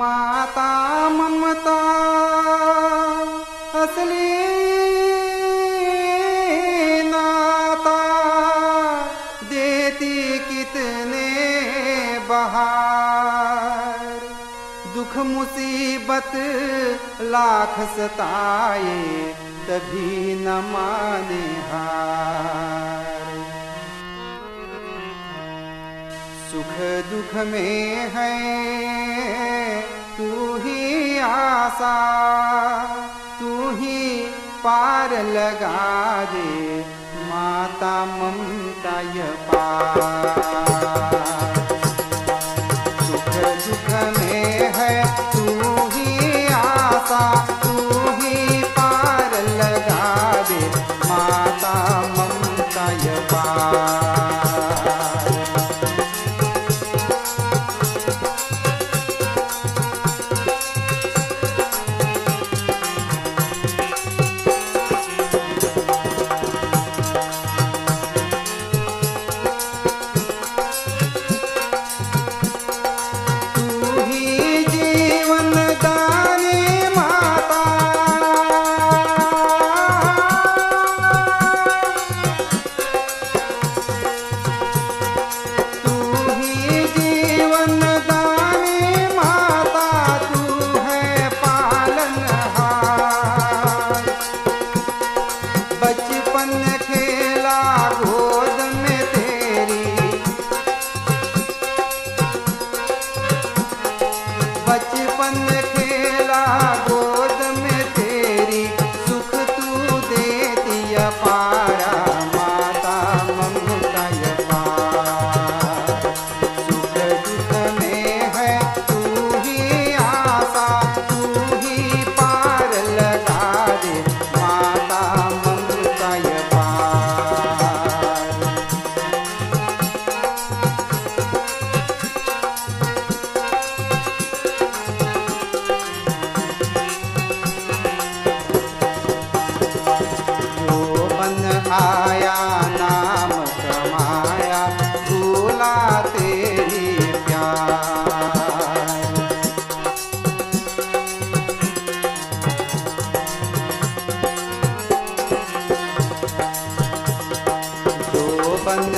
माता ममता असली नाता देती कितने बहार। दुख मुसीबत लाख सताए तभी न माने हार। सुख दुख में है तू ही आशा, तू ही पार लगा दे माता ममता यह पार। सुख दुख में है तू ही आशा, तू ही पार लगा दे माता ममता यह पार। बचपन खेला गोद में तेरी, बचपन खेला गोद में तेरी, सुख तू देती अपारा माता ममता यह पार। सुख दुख में है तू ही आशा, तू ही पार लगा दे माता ममता यह पार। जो बन आया नाम कमाया भूला तेरी प्यार। जो बन